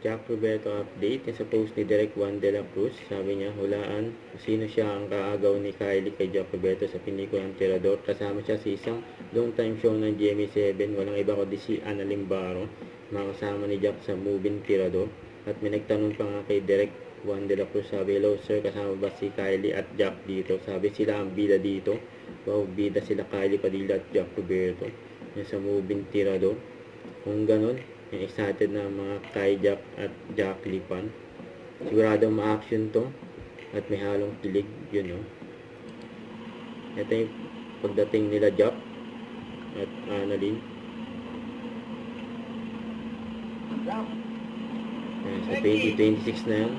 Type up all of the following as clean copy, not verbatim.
Jack Roberto update sa post ni Direk Juan de la Cruz. Sabi niya, hulaan sino siya ang kaagaw ni Kylie kay Jack Roberto sa pelikulang Tirador. Kasama siya sa isang long time show ng GMA7. Walang iba kundi si Annalyn Baro, makasama ni Jack sa movie Tirador. At may nagtanong pa nga kay Direk Juan de la Cruz, sabi, hello sir, kasama ba si Kylie at Jack dito? Sabi, sila ang bida dito. Wow, bida sila Kylie Padilla at Jack Roberto yung sa movie Tirador. Kung ganun, excited na mga kay Jack at Jack Lipan. Sigurado ma-action to at may halong kilig, yun no. Ito yung pagdating nila Jack at Annalyn. Sa 2026 na yan.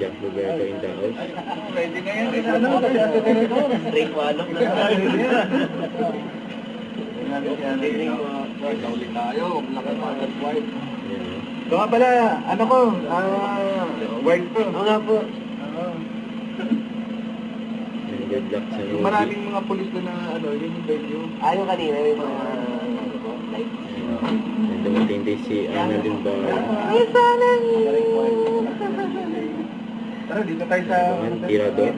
Jack Roberto in the house. Ready na yan. Straight walong na ulit tayo, malaki mother's wife. Ito nga pala, ano ko, wife ko. Oo nga po. Good luck sa movie. Maraming mga pulis ko na, yun yung venue. Yung kanina, yung mga, dumating din si Annalyn Baro. Ay, sana! Tara, dito tayo sa... Tirador.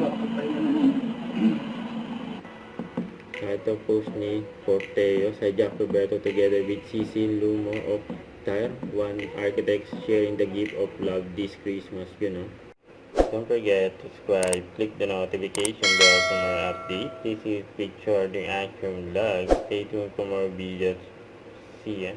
Ito post ni Porteo sa Jack Roberto together with Cecil Lumo of Tier 1 Architects sharing the gift of love this Christmas, you know. Don't forget to subscribe, click the notification bell for more updates. This is Picture the Action Vlog. Stay tuned for more videos. See ya.